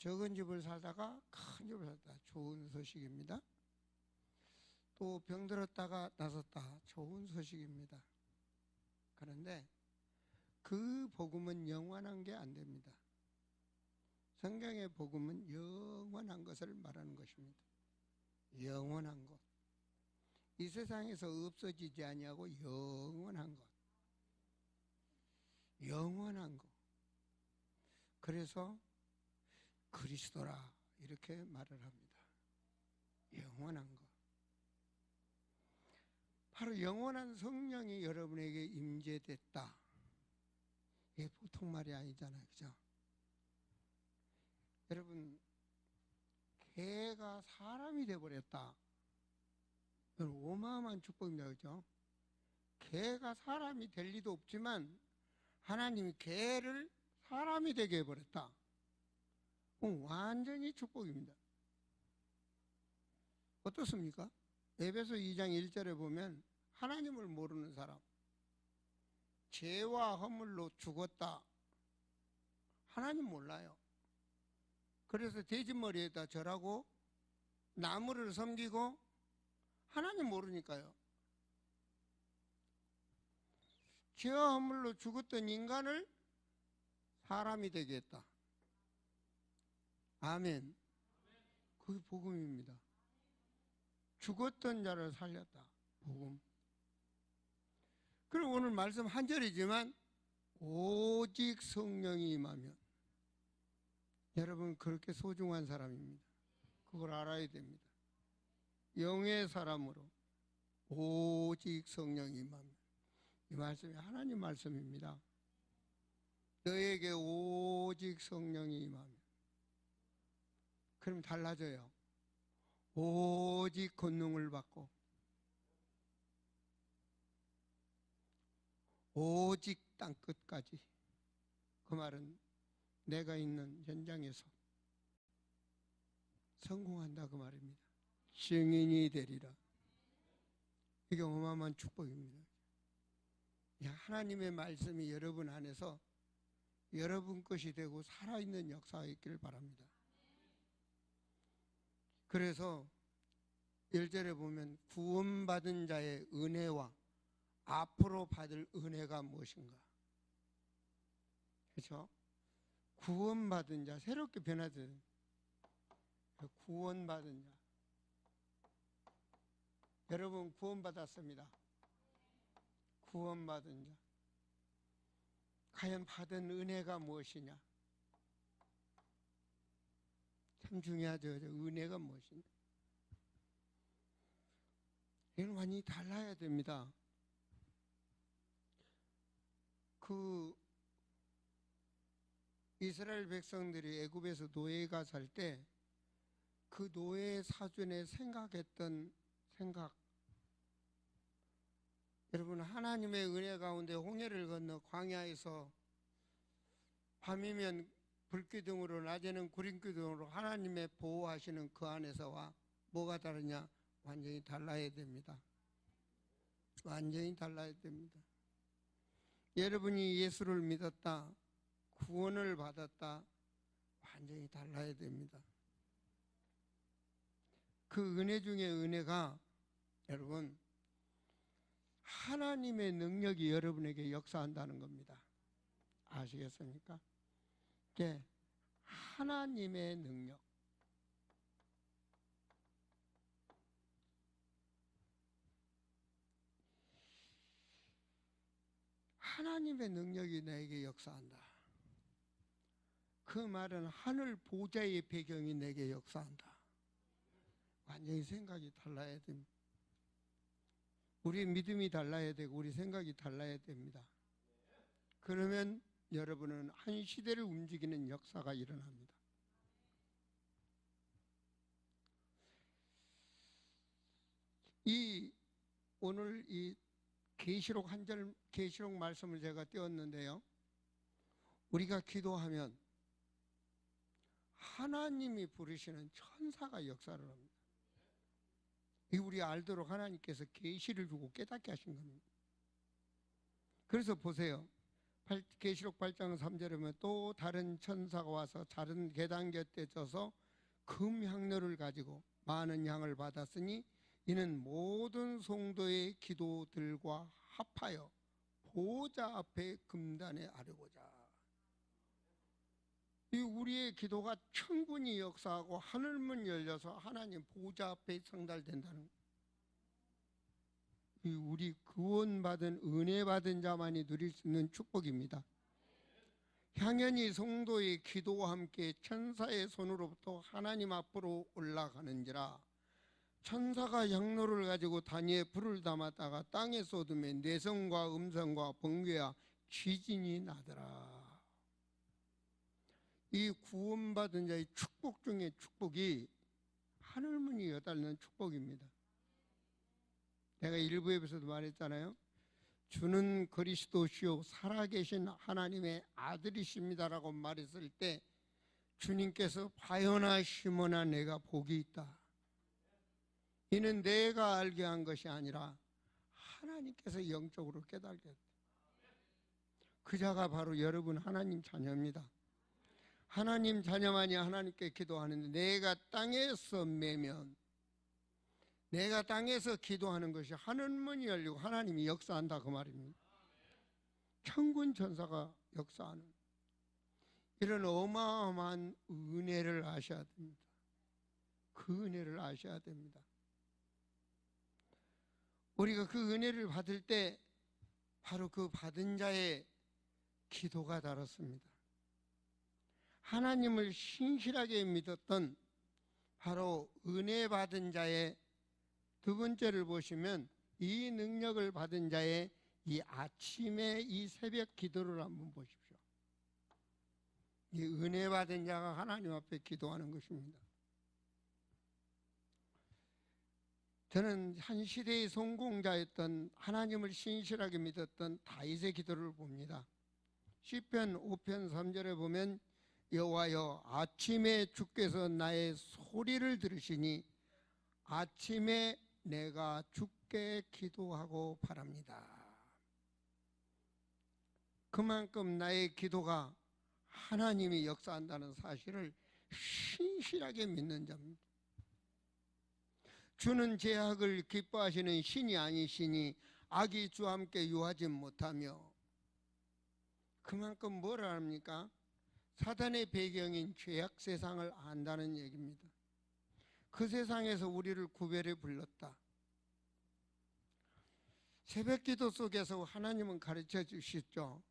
적은 집을 살다가 큰 집을 살다. 좋은 소식입니다. 또 병들었다가 나섰다. 좋은 소식입니다. 그런데 그 복음은 영원한 게 안 됩니다. 성경의 복음은 영원한 것을 말하는 것입니다. 영원한 것. 이 세상에서 없어지지 아니하고 영원한 것. 영원한 것. 그래서 그리스도라 이렇게 말을 합니다. 영원한 것. 바로 영원한 성령이 여러분에게 임재됐다. 이게 보통 말이 아니잖아요. 그죠? 여러분, 개가 사람이 되어버렸다. 이건 어마어마한 축복입니다. 그죠? 개가 사람이 될 리도 없지만 하나님이 개를 사람이 되게 해버렸다. 완전히 축복입니다. 어떻습니까? 에베소 2장 1절에 보면 하나님을 모르는 사람, 죄와 허물로 죽었다. 하나님 몰라요. 그래서 돼지머리에다 절하고 나무를 섬기고 하나님 모르니까요. 죄와 허물로 죽었던 인간을 사람이 되게 했다. 아멘. 그게 복음입니다. 죽었던 자를 살렸다. 복음. 그리고 오늘 말씀 한 절이지만 오직 성령이 임하면 여러분 그렇게 소중한 사람입니다. 그걸 알아야 됩니다. 영의 사람으로 오직 성령이 임하면 이 말씀이 하나님 말씀입니다. 너에게 오직 성령이 임하면 그럼 달라져요. 오직 권능을 받고 오직 땅끝까지. 그 말은 내가 있는 현장에서 성공한다 그 말입니다. 증인이 되리라. 이게 어마어마한 축복입니다. 하나님의 말씀이 여러분 안에서 여러분 것이 되고 살아있는 역사가 있기를 바랍니다. 그래서 1절에 보면 구원받은 자의 은혜와 앞으로 받을 은혜가 무엇인가? 그렇죠? 구원받은 자, 새롭게 변화된 구원받은 자. 여러분 구원받았습니다. 구원받은 자. 과연 받은 은혜가 무엇이냐? 참 중요하죠. 은혜가 무엇이냐? 이건 완전히 달라야 됩니다. 그 이스라엘 백성들이 애굽에서 노예가 살 때 그 노예 사전에 생각했던 생각. 여러분 하나님의 은혜 가운데 홍해를 건너 광야에서 밤이면 불기둥으로 낮에는 구름기둥으로 하나님의 보호하시는 그 안에서와 뭐가 다르냐? 완전히 달라야 됩니다. 완전히 달라야 됩니다. 여러분이 예수를 믿었다, 구원을 받았다, 완전히 달라야 됩니다. 그 은혜 중에 은혜가 여러분 하나님의 능력이 여러분에게 역사한다는 겁니다. 아시겠습니까? 이게 하나님의 능력. 하나님의 능력이 나에게 역사한다. 그 말은 하늘 보좌의 배경이 내게 역사한다. 완전히 생각이 달라야 됩니다. 우리 믿음이 달라야 되고 우리 생각이 달라야 됩니다. 그러면 여러분은 한 시대를 움직이는 역사가 일어납니다. 오늘 이 계시록 한 절, 계시록 말씀을 제가 띄웠는데요. 우리가 기도하면 하나님이 부르시는 천사가 역사를 합니다. 이 우리 알도록 하나님께서 계시를 주고 깨닫게 하신 겁니다. 그래서 보세요. 계시록 8장 3절에 보면 또 다른 천사가 와서 다른 계단 곁에 서서 금 향로를 가지고 많은 향을 받았으니 이는 모든 성도의 기도들과 합하여 보좌 앞에 금단에 아뢰고자. 이 우리의 기도가 충분히 역사하고 하늘문 열려서 하나님 보좌 앞에 상달된다는 거예요. 이 우리 구원받은 은혜 받은 자만이 누릴 수 있는 축복입니다. 향연이 성도의 기도와 함께 천사의 손으로부터 하나님 앞으로 올라가는지라. 천사가 향로를 가지고 단위에 불을 담았다가 땅에 쏟으면 내성과 음성과 번개와 지진이 나더라. 이 구원받은 자의 축복 중에 축복이 하늘문이 여닫는 축복입니다. 내가 일부에서도 말했잖아요. 주는 그리스도시요 살아계신 하나님의 아들이십니다라고 말했을 때 주님께서 바요나 시몬아 내가 복이 있다. 이는 내가 알게 한 것이 아니라 하나님께서 영적으로 깨달게 했다. 그 자가 바로 여러분 하나님 자녀입니다. 하나님 자녀만이 하나님께 기도하는데 내가 땅에서 매면 내가 땅에서 기도하는 것이 하늘문이 열리고 하나님이 역사한다 그 말입니다. 천군 천사가 역사하는 이런 어마어마한 은혜를 아셔야 됩니다. 그 은혜를 아셔야 됩니다. 우리가 그 은혜를 받을 때 바로 그 받은 자의 기도가 다릅니다. 하나님을 신실하게 믿었던 바로 은혜 받은 자의 두 번째를 보시면 이 능력을 받은 자의 이 아침에 이 새벽 기도를 한번 보십시오. 이 은혜 받은 자가 하나님 앞에 기도하는 것입니다. 저는 한 시대의 성공자였던 하나님을 신실하게 믿었던 다윗의 기도를 봅니다. 시편 5편 3절에 보면 여호와여 아침에 주께서 나의 소리를 들으시니 아침에 내가 주께 기도하고 바랍니다. 그만큼 나의 기도가 하나님이 역사한다는 사실을 신실하게 믿는 자입니다. 주는 죄악을 기뻐하시는 신이 아니시니 악이 주와 함께 유하지 못하며 그만큼 뭐라 합니까? 사단의 배경인 죄악 세상을 안다는 얘기입니다. 그 세상에서 우리를 구별해 불렀다. 새벽기도 속에서 하나님은 가르쳐 주시죠.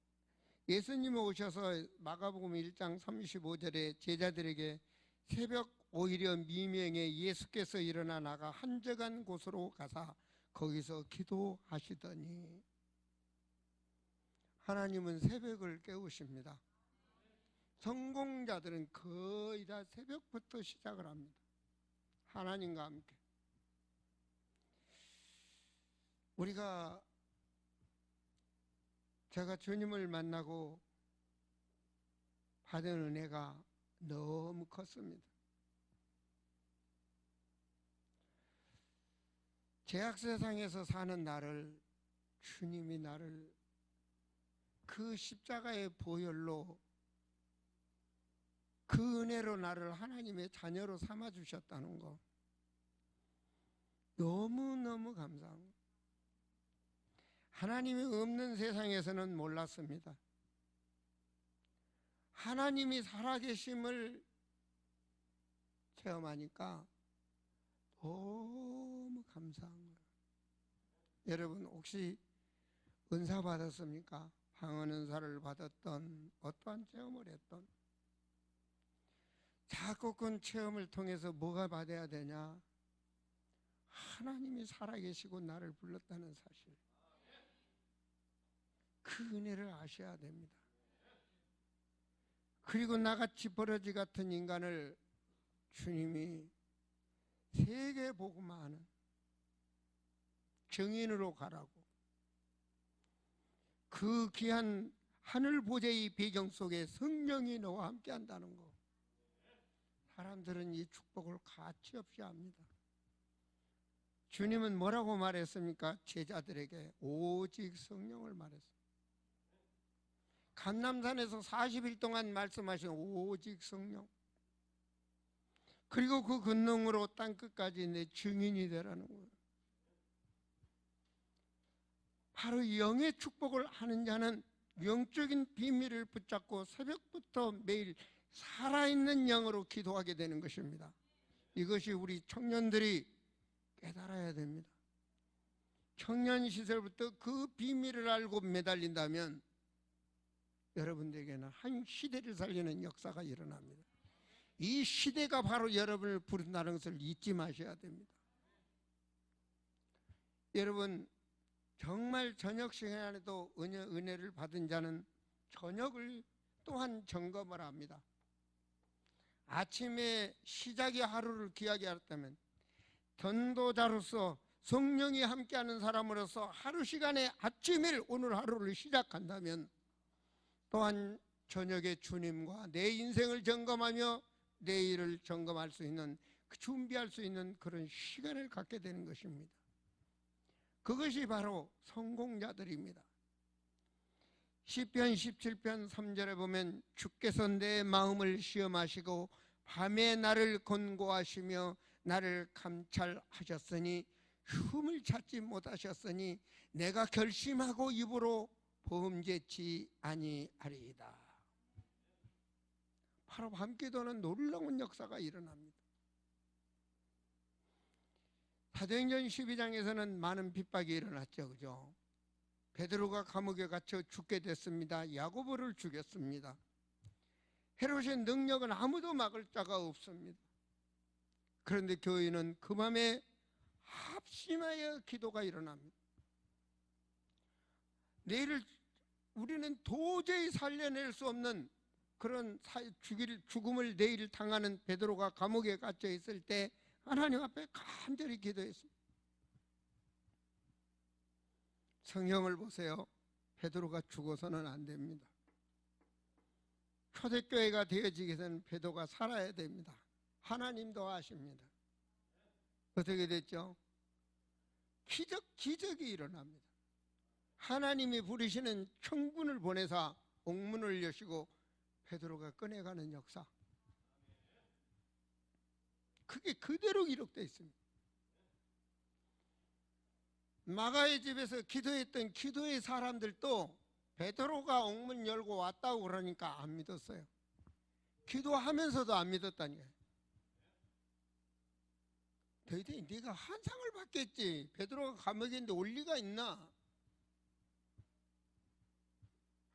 예수님이 오셔서 마가복음 1장 35절에 제자들에게 새벽 오히려 미명에 예수께서 일어나 나가 한적한 곳으로 가사 거기서 기도하시더니 하나님은 새벽을 깨우십니다. 성공자들은 거의 다 새벽부터 시작을 합니다. 하나님과 함께. 제가 주님을 만나고 받은 은혜가 너무 컸습니다. 죄악 세상에서 사는 나를 주님이 나를 그 십자가의 보혈로 그 은혜로 나를 하나님의 자녀로 삼아주셨다는 거 너무너무 감사합니다. 하나님이 없는 세상에서는 몰랐습니다. 하나님이 살아계심을 체험하니까 너무 감사한 거예요. 여러분 혹시 은사 받았습니까? 방언 은사를 받았던 어떠한 체험을 했던 자꾸 그 체험을 통해서 뭐가 받아야 되냐? 하나님이 살아계시고 나를 불렀다는 사실. 그 은혜를 아셔야 됩니다. 그리고 나같이 버러지 같은 인간을 주님이 세계 복음화하는 정인으로 가라고 그 귀한 하늘 보좌의 배경 속에 성령이 너와 함께 한다는 거 사람들은 이 축복을 가치없이 합니다. 주님은 뭐라고 말했습니까? 제자들에게 오직 성령을 말했습니다. 감람산에서 40일 동안 말씀하신 오직 성령, 그리고 그 권능으로 땅끝까지 내 증인이 되라는 거예요. 바로 영의 축복을 하는 자는 영적인 비밀을 붙잡고 새벽부터 매일 살아있는 영으로 기도하게 되는 것입니다. 이것이 우리 청년들이 깨달아야 됩니다. 청년 시절부터 그 비밀을 알고 매달린다면 여러분들에게는 한 시대를 살리는 역사가 일어납니다. 이 시대가 바로 여러분을 부른다는 것을 잊지 마셔야 됩니다. 여러분, 정말 저녁 시간에도 은혜를 받은 자는 저녁을 또한 점검을 합니다. 아침에 시작의 하루를 귀하게 하였다면, 전도자로서 성령이 함께하는 사람으로서 하루 시간에 아침일 오늘 하루를 시작한다면, 또한 저녁에 주님과 내 인생을 점검하며 내일을 점검할 수 있는, 준비할 수 있는 그런 시간을 갖게 되는 것입니다. 그것이 바로 성공자들입니다. 시편 17편 3절에 보면 주께서 내 마음을 시험하시고 밤에 나를 권고하시며 나를 감찰하셨으니 흠을 찾지 못하셨으니 내가 결심하고 입으로 범죄치 아니하리이다. 바로 밤기도는 놀라운 역사가 일어납니다. 사도행전 12장에서는 많은 핍박이 일어났죠. 그죠? 베드로가 감옥에 갇혀 죽게 됐습니다. 야고보를 죽였습니다. 헤롯의 능력은 아무도 막을 자가 없습니다. 그런데 교회는 그 밤에 합심하여 기도가 일어납니다. 내일을 우리는 도저히 살려낼 수 없는 그런 죽음을 내일 당하는 베드로가 감옥에 갇혀 있을 때 하나님 앞에 간절히 기도했습니다. 성경을 보세요. 베드로가 죽어서는 안 됩니다. 초대교회가 되어지기 위해서는 베드로가 살아야 됩니다. 하나님도 아십니다. 어떻게 됐죠? 기적이 일어납니다. 하나님이 부르시는 청군을 보내사 옥문을 여시고 베드로가 꺼내가는 역사, 그게 그대로 기록되어 있습니다. 마가의 집에서 기도했던 기도의 사람들도 베드로가 옥문 열고 왔다고 그러니까 안 믿었어요. 기도하면서도 안 믿었다니까요. 너희들이 네가 환상을 받겠지, 베드로가 감옥에 있는데 올 리가 있나?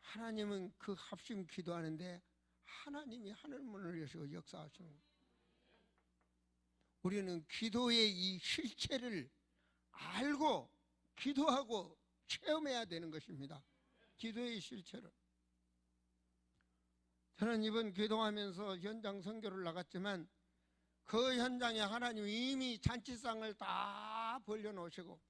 하나님은 그 합심 기도하는데 하나님이 하늘문을 여시고 역사하시는 거예요. 우리는 기도의 이 실체를 알고 기도하고 체험해야 되는 것입니다. 기도의 실체를. 저는 이번 기도하면서 현장 선교를 나갔지만 그 현장에 하나님이 이미 잔치상을 다 벌려놓으시고,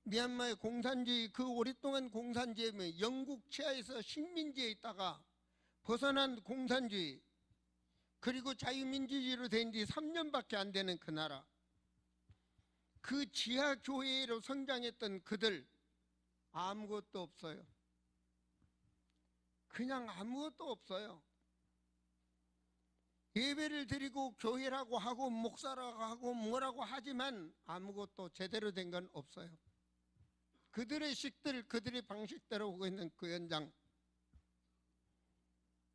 미얀마의 공산주의, 그 오랫동안 공산주의에 영국 치하에서 식민지에 있다가 벗어난 공산주의, 그리고 자유민주주의로 된 지 3년밖에 안 되는 그 나라, 그 지하교회로 성장했던 그들 아무것도 없어요. 그냥 아무것도 없어요. 예배를 드리고 교회라고 하고 목사라고 하고 뭐라고 하지만 아무것도 제대로 된 건 없어요. 그들의 식들, 그들의 방식대로 오고 있는 그 현장,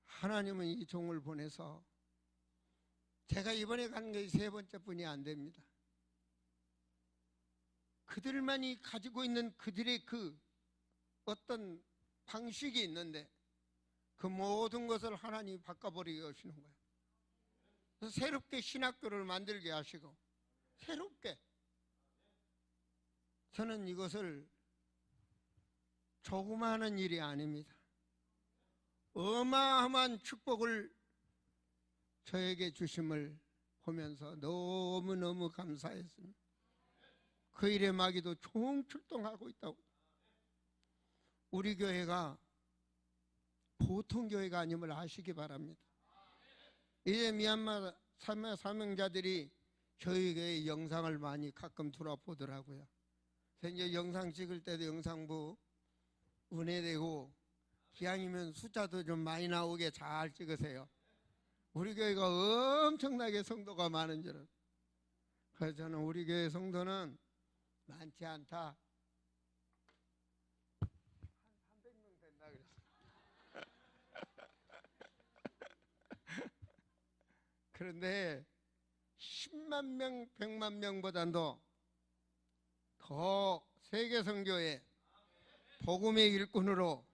하나님은 이 종을 보내서, 제가 이번에 간 게 3번째 뿐이 안 됩니다. 그들만이 가지고 있는 그들의 그 어떤 방식이 있는데 그 모든 것을 하나님이 바꿔버리게 하시는 거예요. 그래서 새롭게 신학교를 만들게 하시고, 새롭게. 저는 이것을 조그마한 일이 아닙니다. 어마어마한 축복을 저에게 주심을 보면서 너무너무 감사했습니다. 그 일에 마귀도 총출동하고 있다고. 우리 교회가 보통 교회가 아님을 아시기 바랍니다. 이제 미얀마 사명자들이 저희 교회 영상을 많이 가끔 들어보더라고요. 그래서 이제 영상 찍을 때도 영상부 은혜되고 기왕이면 숫자도 좀 많이 나오게 잘 찍으세요. 우리 교회가 엄청나게 성도가 많은 줄은. 그래서 저는 우리 교회 성도는 많지 않다. 한 300명 된다 그랬어. 그런데 10만 명, 100만 명보다도 더 세계 선교회 복음의 일꾼으로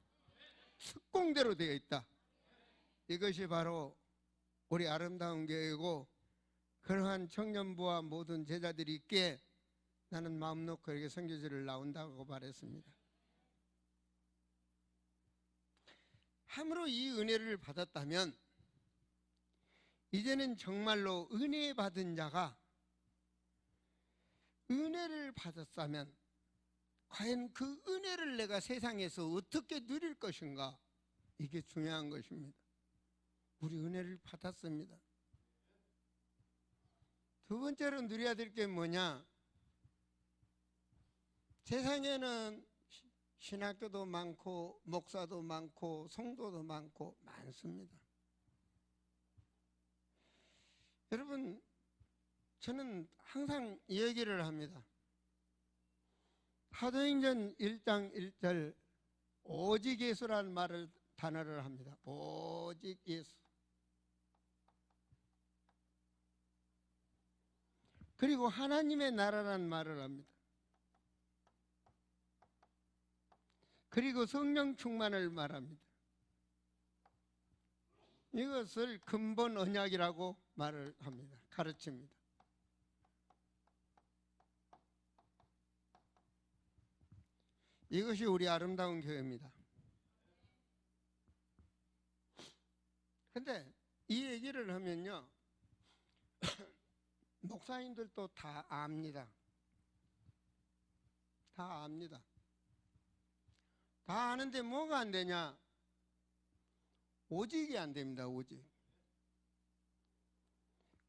특공대로 되어 있다. 이것이 바로 우리 아름다운 교회고, 그러한 청년부와 모든 제자들이 있기에 나는 마음 놓고 이렇게 선교지를 나온다고 말했습니다. 함으로 이 은혜를 받았다면 이제는 정말로 은혜 받은 자가 은혜를 받았다면 과연 그 은혜를 내가 세상에서 어떻게 누릴 것인가, 이게 중요한 것입니다. 우리 은혜를 받았습니다. 두 번째로 누려야 될 게 뭐냐? 세상에는 신학교도 많고 목사도 많고 성도도 많고 많습니다. 여러분, 저는 항상 이 얘기를 합니다. 사도행전 1장 1절 오직 예수라는 단어를 합니다. 오직 예수. 그리고 하나님의 나라라는 말을 합니다. 그리고 성령 충만을 말합니다. 이것을 근본 언약이라고 말을 합니다. 가르칩니다. 이것이 우리 아름다운 교회입니다. 근데 이 얘기를 하면요, 목사님들도 다 압니다. 다 압니다. 다 아는데 뭐가 안 되냐? 오직이 안 됩니다. 오직.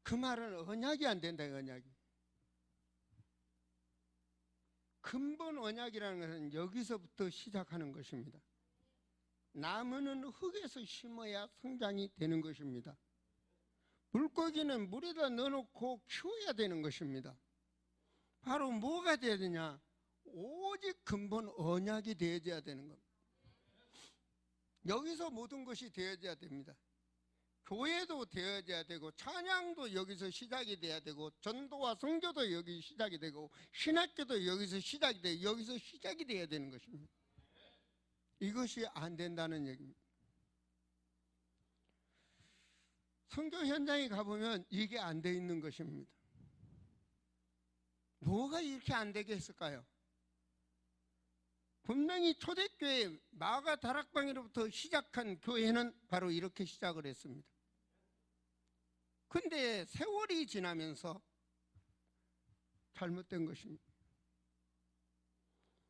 그 말은 언약이 안 된다. 언약이. 근본 언약이라는 것은 여기서부터 시작하는 것입니다. 나무는 흙에서 심어야 성장이 되는 것입니다. 물고기는 물에다 넣어놓고 키워야 되는 것입니다. 바로 뭐가 되어야 되냐? 오직 근본 언약이 되어져야 되는 겁니다. 여기서 모든 것이 되어져야 됩니다. 교회도 되어져야 되고, 찬양도 여기서 시작이 돼야 되고, 전도와 선교도 여기 시작이 되고, 신학교도 여기서 시작이 되고, 여기서 시작이 돼야 되는 것입니다. 이것이 안 된다는 얘기입니다. 선교 현장에 가보면 이게 안 돼 있는 것입니다. 뭐가 이렇게 안 되게 했을까요? 분명히 초대교회 마가 다락방으로부터 시작한 교회는 바로 이렇게 시작을 했습니다. 근데 세월이 지나면서 잘못된 것입니다.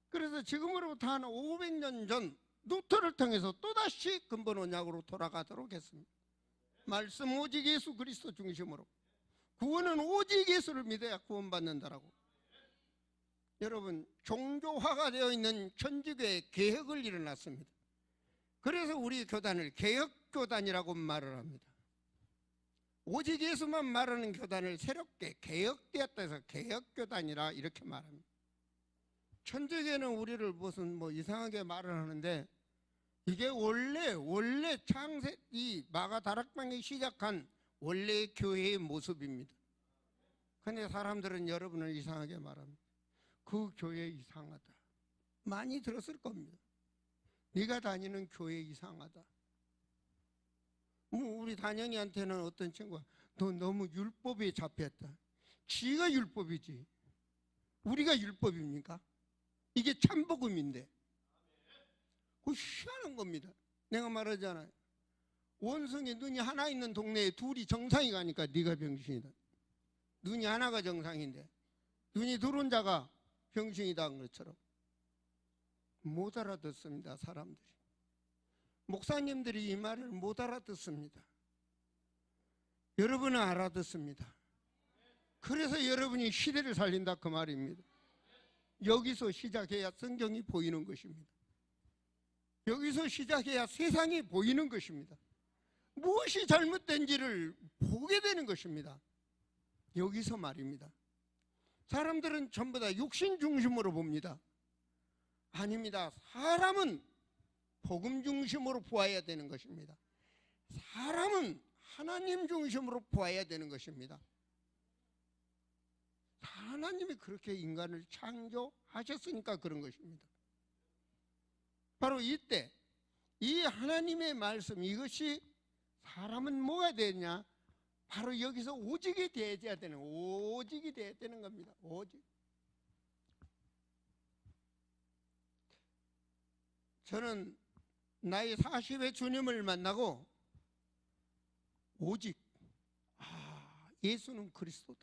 그래서 지금으로부터 한 500년 전 루터를 통해서 또다시 근본 언약으로 돌아가도록 했습니다. 말씀 오직 예수 그리스도 중심으로. 구원은 오직 예수를 믿어야 구원받는다라고. 여러분, 종교화가 되어 있는 천주교의 개혁을 일어났습니다. 그래서 우리 교단을 개혁교단이라고 말을 합니다. 오직 예수만 말하는 교단을 새롭게 개혁되었다 해서 개혁교단이라 이렇게 말합니다. 천주교는 우리를 무슨 이상하게 말을 하는데, 이게 원래 창세 이 마가 다락방이 시작한 원래의 교회의 모습입니다. 그런데 사람들은 여러분을 이상하게 말합니다. 그 교회 이상하다. 많이 들었을 겁니다. 네가 다니는 교회 이상하다. 우리 단영이한테는 어떤 친구가 너 너무 율법에 잡혔다. 지가 율법이지. 우리가 율법입니까? 이게 참복음인데. 그거 희한한 겁니다. 내가 말하잖아요. 원숭이 눈이 하나 있는 동네에 둘이 정상이 가니까 네가 병신이다. 눈이 하나가 정상인데 눈이 둘은 자가 병신이다 한 것처럼 못 알아듣습니다. 사람들이. 목사님들이 이 말을 못 알아듣습니다. 여러분은 알아듣습니다. 그래서 여러분이 시대를 살린다 그 말입니다. 여기서 시작해야 성경이 보이는 것입니다. 여기서 시작해야 세상이 보이는 것입니다. 무엇이 잘못된지를 보게 되는 것입니다. 여기서 말입니다. 사람들은 전부 다 육신 중심으로 봅니다. 아닙니다. 사람은 복음 중심으로 보아야 되는 것입니다. 사람은 하나님 중심으로 보아야 되는 것입니다. 하나님이 그렇게 인간을 창조하셨으니까 그런 것입니다. 바로 이때 이 하나님의 말씀, 이것이 사람은 뭐가 되냐? 바로 여기서 오직이 되어야 되는, 오직이 되어야 되는 겁니다. 오직. 저는 나이 40에 주님을 만나고 오직, 예수는 그리스도다,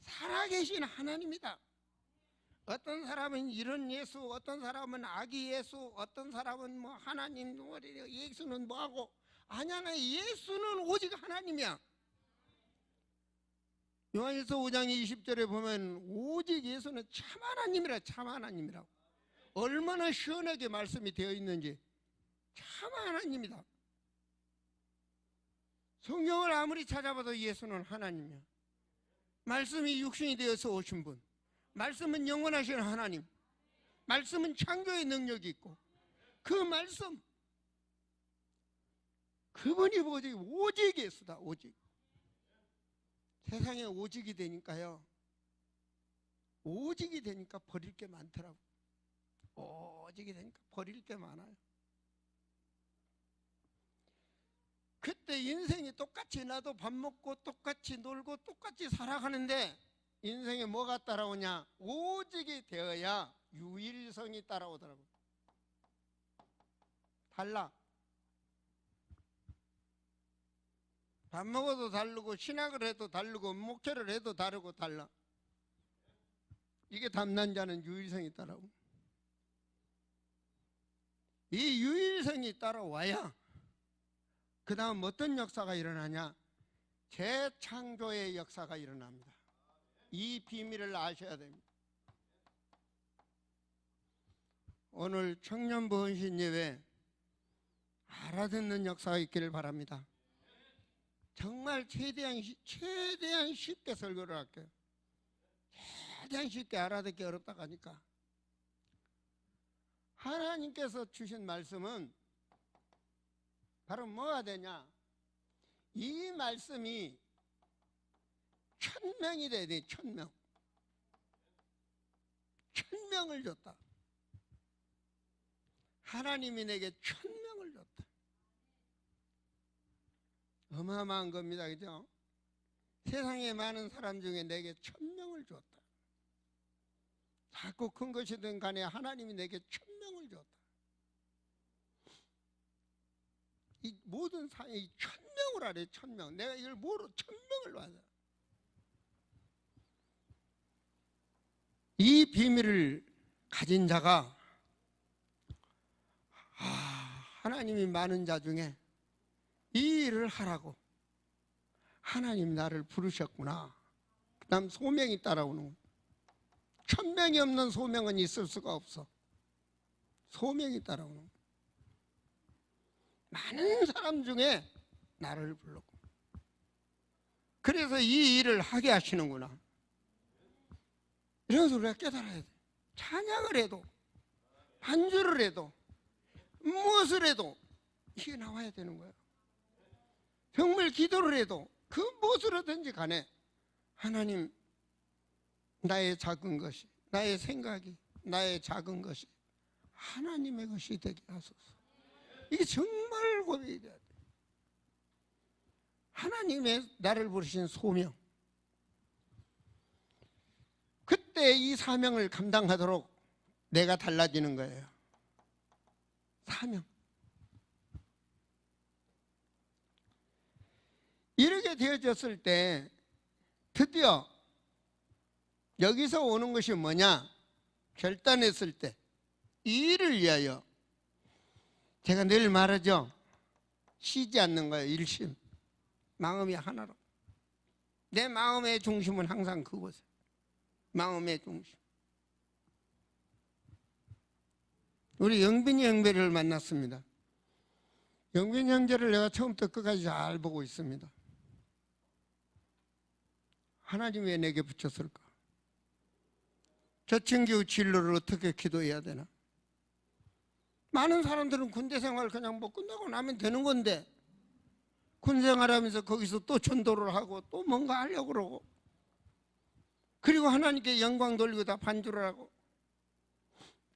살아계신 하나님이다. 어떤 사람은 이런 예수, 어떤 사람은 아기 예수, 어떤 사람은 뭐 하나님, 예수는 뭐하고, 아니야, 예수는 오직 하나님이야. 요한일서 5장 20절에 보면 오직 예수는 참 하나님이라, 참 하나님이라고. 얼마나 시원하게 말씀이 되어 있는지. 참 하나님이다. 성경을 아무리 찾아봐도 예수는 하나님이야. 말씀이 육신이 되어서 오신 분, 말씀은 영원하신 하나님, 말씀은 창조의 능력이 있고, 그 말씀, 그분이 오직 예수다. 오직. 세상에 오직이 되니까요, 오직이 되니까 버릴 게 많더라고. 오직이 되니까 버릴 게 많아요. 그때 인생이 똑같이, 나도 밥 먹고 똑같이 놀고 똑같이 살아가는데 인생에 뭐가 따라오냐? 오직이 되어야 유일성이 따라오더라고. 달라. 밥 먹어도 다르고, 신학을 해도 다르고, 목회를 해도 다르고, 달라. 이게 담난 자는 유일성이 따라오고, 이 유일성이 따라와야 그 다음 어떤 역사가 일어나냐? 재창조의 역사가 일어납니다. 이 비밀을 아셔야 됩니다. 오늘 청년부 헌신 예배 알아듣는 역사가 있기를 바랍니다. 정말 최대한 쉽게 설교를 할게요. 최대한 쉽게 알아듣기 어렵다고 하니까. 하나님께서 주신 말씀은 바로 뭐가 되냐? 이 말씀이 1000명이 돼야 돼. 1000명. 1000명을 줬다. 하나님이 내게 1000명을 줬다. 어마어마한 겁니다. 그죠? 세상에 많은 사람 중에 내게 1000명을 줬다. 작고 큰 것이든 간에 하나님이 내게 1000명을 줬다. 이 모든 사람이 1000명을 하래. 1000명. 내가 이걸 뭐로 1000명을 받아. 이 비밀을 가진 자가, 하나님이 많은 자 중에 이 일을 하라고 하나님 나를 부르셨구나. 그 다음 소명이 따라오는 거예요. 1000명이 없는 소명은 있을 수가 없어. 소명이 따라오는 거예요. 많은 사람 중에 나를 불렀고, 그래서 이 일을 하게 하시는구나. 이런 걸 우리가 깨달아야 돼. 찬양을 해도, 반주를 해도, 무엇을 해도 이게 나와야 되는 거예요. 정말 기도를 해도 그 무엇으로든지 간에 하나님, 나의 작은 것이, 나의 생각이, 나의 작은 것이 하나님의 것이 되게 하소서. 이게 정말 고백이 돼야 돼. 하나님의 나를 부르신 소명, 그때 이 사명을 감당하도록 내가 달라지는 거예요. 사명. 이렇게 되어졌을 때 드디어 여기서 오는 것이 뭐냐? 결단했을 때 이 일을 위하여, 제가 늘 말하죠. 쉬지 않는 거예요. 일심. 마음이 하나로. 내 마음의 중심은 항상 그곳에. 마음의 중심. 우리 영빈이 형제를 만났습니다. 영빈이 형제를 내가 처음부터 끝까지 잘 보고 있습니다. 하나님 왜 내게 붙였을까? 저 친구 진로를 어떻게 기도해야 되나? 많은 사람들은 군대 생활 그냥 뭐 끝나고 나면 되는 건데, 군 생활하면서 거기서 또 전도를 하고 또 뭔가 하려고 그러고, 그리고 하나님께 영광 돌리고 다 반주를 하고.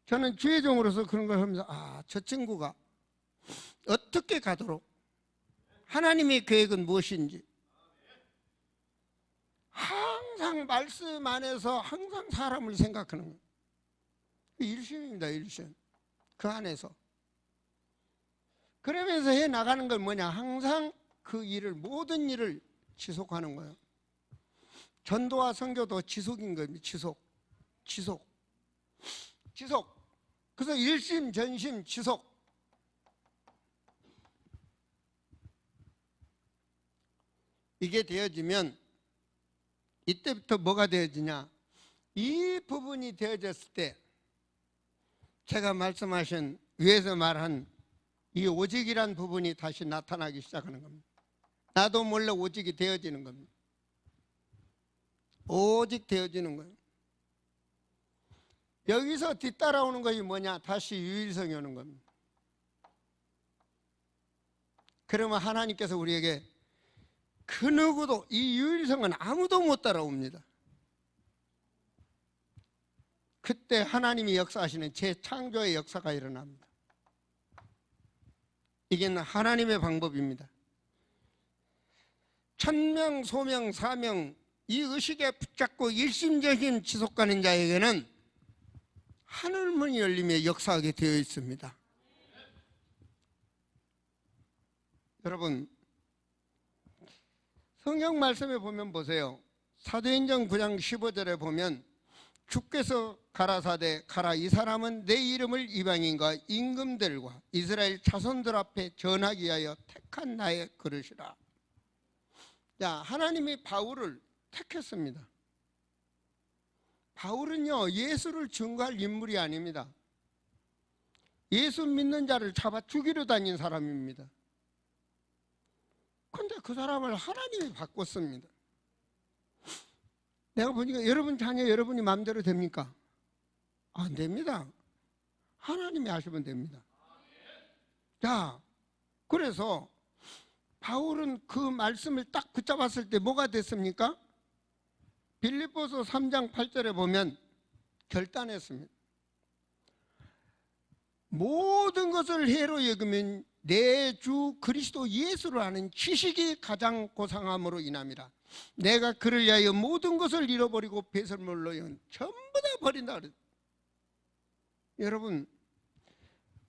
저는 주의종으로서 그런 걸 하면서 저 친구가 어떻게 가도록 하나님의 계획은 무엇인지 항상 말씀 안에서 항상 사람을 생각하는 거예요. 일심입니다. 일심. 그 안에서 그러면서 해 나가는 건 뭐냐? 항상 그 일을, 모든 일을 지속하는 거예요. 전도와 선교도 지속인 겁니다. 지속. 그래서 일심, 전심, 지속. 이게 되어지면 이때부터 뭐가 되어지냐? 이 부분이 되어졌을 때 제가 말씀하신, 위에서 말한 이 오직이란 부분이 다시 나타나기 시작하는 겁니다. 나도 몰래 오직이 되어지는 겁니다. 오직 되어지는 거예요. 여기서 뒤따라오는 것이 뭐냐? 다시 유일성이 오는 겁니다. 그러면 하나님께서 우리에게 그 누구도, 이 유일성은 아무도 못 따라옵니다. 그때 하나님이 역사하시는 재창조의 역사가 일어납니다. 이게 하나님의 방법입니다. 천명, 소명, 사명, 이 의식에 붙잡고 일심전심 지속하는 자에게는 하늘문이 열리며 역사하게 되어 있습니다. 여러분, 성경 말씀에 보면 보세요. 사도행전 9장 15절에 보면 주께서 가라사대 가라, 이 사람은 내 이름을 이방인과 임금들과 이스라엘 자손들 앞에 전하기 위하여 택한 나의 그릇이라. 자, 하나님이 바울을 택했습니다. 바울은요, 예수를 증거할 인물이 아닙니다. 예수 믿는 자를 잡아 죽이러 다닌 사람입니다. 그런데 그 사람을 하나님이 바꿨습니다. 내가 보니까 여러분 자녀 여러분이 마음대로 됩니까? 안 됩니다. 하나님이 하시면 됩니다. 자, 그래서 바울은 그 말씀을 딱 붙잡았을 때 뭐가 됐습니까? 빌립보서 3장 8절에 보면 결단했습니다. 모든 것을 해로 여기면 내 주 그리스도 예수를 아는 지식이 가장 고상함으로 인함이라. 내가 그를 위하여 모든 것을 잃어버리고 배설물로 전부 다 버린다 그랬어요. 여러분,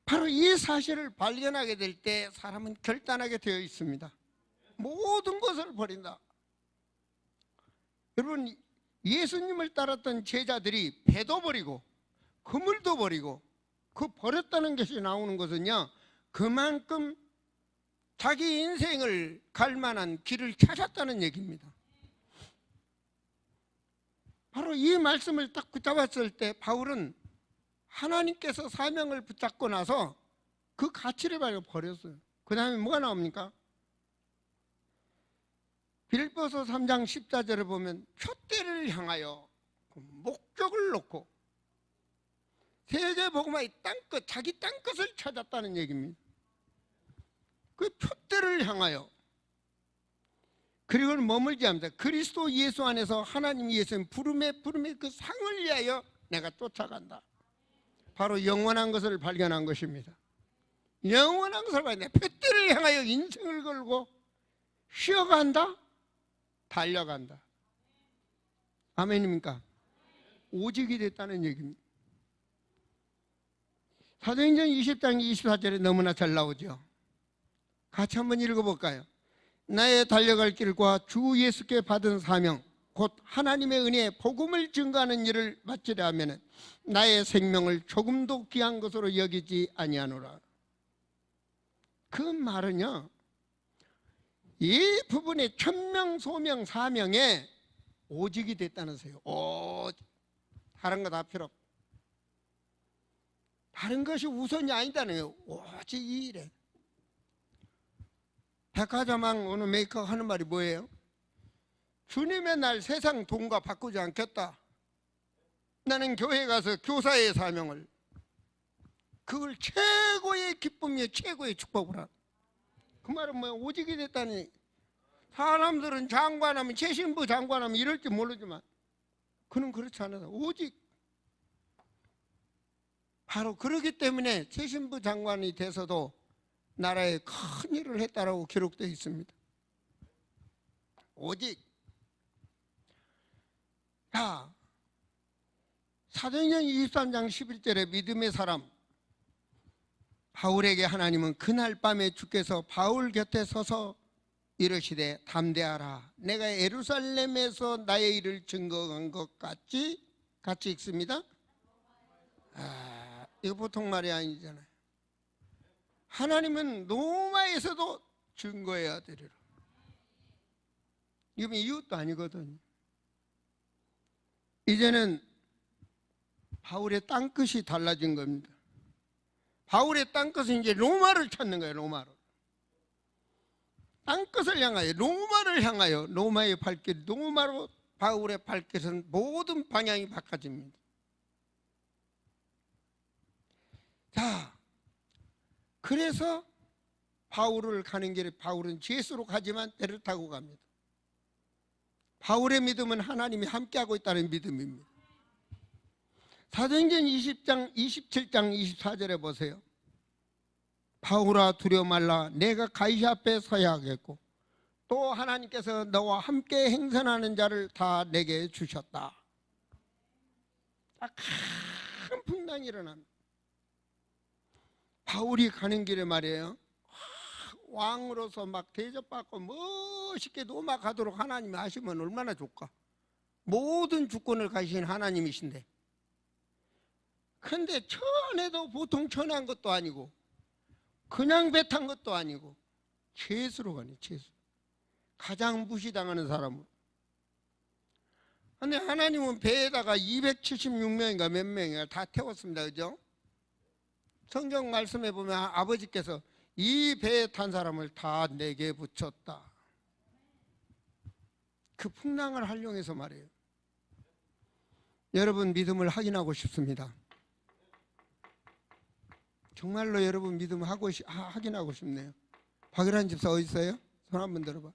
바로 이 사실을 발견하게 될 때 사람은 결단하게 되어 있습니다. 모든 것을 버린다. 여러분, 예수님을 따랐던 제자들이 배도 버리고 그물도 버리고, 그 버렸다는 것이 나오는 것은요, 그만큼 자기 인생을 갈 만한 길을 찾았다는 얘기입니다. 바로 이 말씀을 딱 붙잡았을 때 바울은 하나님께서 사명을 붙잡고 나서 그 가치를 버렸어요. 그 다음에 뭐가 나옵니까? 빌립보서 3장 14절에 보면 표대를 향하여 목적을 놓고 세계복음화의 땅끝, 자기 땅끝을 찾았다는 얘기입니다. 그 표대를 향하여, 그리고 머물지 않습니다. 그리스도 예수 안에서 하나님 예수님 부름의 그 상을 위하여 내가 쫓아간다. 바로 영원한 것을 발견한 것입니다. 영원한 것을 발견해 표대를 향하여 인생을 걸고 쉬어간다, 달려간다. 아멘입니까? 오직이 됐다는 얘기입니다. 사도행전 20장 24절에 너무나 잘 나오죠. 같이 한번 읽어볼까요? 나의 달려갈 길과 주 예수께 받은 사명, 곧 하나님의 은혜의 복음을 증거하는 일을 마치려 하면 나의 생명을 조금도 귀한 것으로 여기지 아니하노라. 그 말은요, 이 부분의 천명, 소명, 사명에 오직이 됐다는 거예요. 다른 거 다 필요 없다. 다른 것이 우선이 아니다는 거예요. 오직 이 일에. 백화점왕 오늘 메이커가 하는 말이 뭐예요? 주님의 날 세상 돈과 바꾸지 않겠다. 나는 교회 가서 교사의 사명을, 그걸 최고의 기쁨이요 최고의 축복을 하라. 그 말은 뭐야? 오직이 됐다니. 사람들은 장관하면, 최신부 장관하면 이럴지 모르지만 그는 그렇지 않아요. 오직 바로 그러기 때문에 최신부 장관이 돼서도 나라에 큰 일을 했다라고 기록되어 있습니다. 오직. 자, 사도행전 23장 11절에 믿음의 사람 바울에게 하나님은 그날 밤에 주께서 바울 곁에 서서 이르시되 담대하라. 내가 예루살렘에서 나의 일을 증거한 것 같이 읽습니다. 이거 보통 말이 아니잖아요. 하나님은 로마에서도 증거해야 되리라. 이건 이웃도 아니거든요. 이제는 바울의 땅끝이 달라진 겁니다. 바울의 땅끝은 이제 로마를 찾는 거예요. 로마를. 땅끝을 향하여, 로마를 향하여, 로마의 발길, 로마로 바울의 발길은 모든 방향이 바꿔집니다. 자, 그래서 바울을 가는 길에 바울은 제수로 가지만 배를 타고 갑니다. 바울의 믿음은 하나님이 함께하고 있다는 믿음입니다. 사도행전 27장 24절에 보세요. 바울아 두려워 말라. 내가 가이사 앞에 서야 하겠고 또 하나님께서 너와 함께 행선하는 자를 다 내게 주셨다. 큰 풍랑이 일어납니다. 바울이 가는 길에 말이에요, 왕으로서 막 대접받고 멋있게 로마 가도록 하나님이 하시면 얼마나 좋을까. 모든 주권을 가지신 하나님이신데, 근데 천해도 보통 천한 것도 아니고 그냥 배 탄 것도 아니고 죄수로 가네. 죄수. 가장 무시당하는 사람으로. 근데 하나님은 배에다가 276명인가 몇 명인가 다 태웠습니다. 그죠? 성경 말씀에 보면 아버지께서 이 배에 탄 사람을 다 내게 붙였다. 그 풍랑을 활용해서 말이에요. 여러분 믿음을 확인하고 싶습니다. 정말로 여러분 믿음 확인하고 싶네요. 박유란 집사 어디 있어요? 손 한번 들어봐.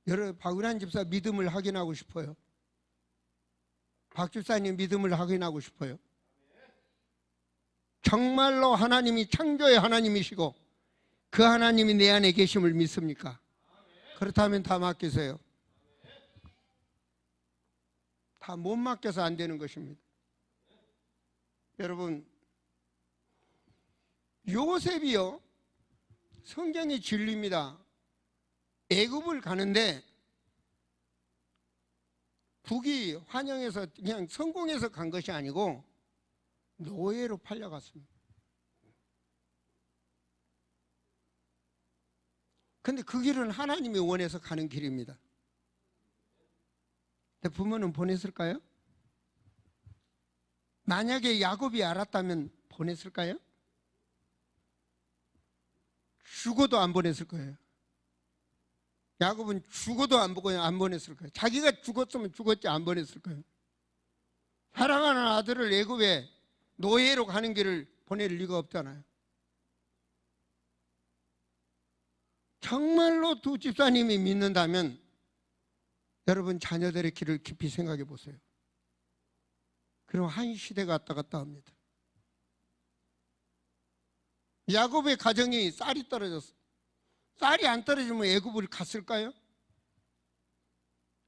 여러분 박유란 집사 믿음을 확인하고 싶어요. 박 집사님 믿음을 확인하고 싶어요. 정말로 하나님이 창조의 하나님이시고 그 하나님이 내 안에 계심을 믿습니까? 그렇다면 다 맡기세요. 다 못 맡겨서 안 되는 것입니다. 여러분, 요셉이요, 성경의 진리입니다. 애굽을 가는데 북이 환영해서 그냥 성공해서 간 것이 아니고 노예로 팔려갔습니다. 근데 그 길은 하나님이 원해서 가는 길입니다. 근데 부모는 보냈을까요? 만약에 야곱이 알았다면 보냈을까요? 죽어도 안 보냈을 거예요. 야곱은 죽어도 안 보냈을 거예요. 자기가 죽었으면 죽었지 안 보냈을 거예요. 사랑하는 아들을 애굽에 노예로 가는 길을 보낼 리가 없잖아요. 정말로 두 집사님이 믿는다면 여러분 자녀들의 길을 깊이 생각해 보세요. 그럼 한 시대가 왔다 갔다 합니다. 야곱의 가정이 쌀이 떨어졌어. 쌀이 안 떨어지면 애굽을 갔을까요?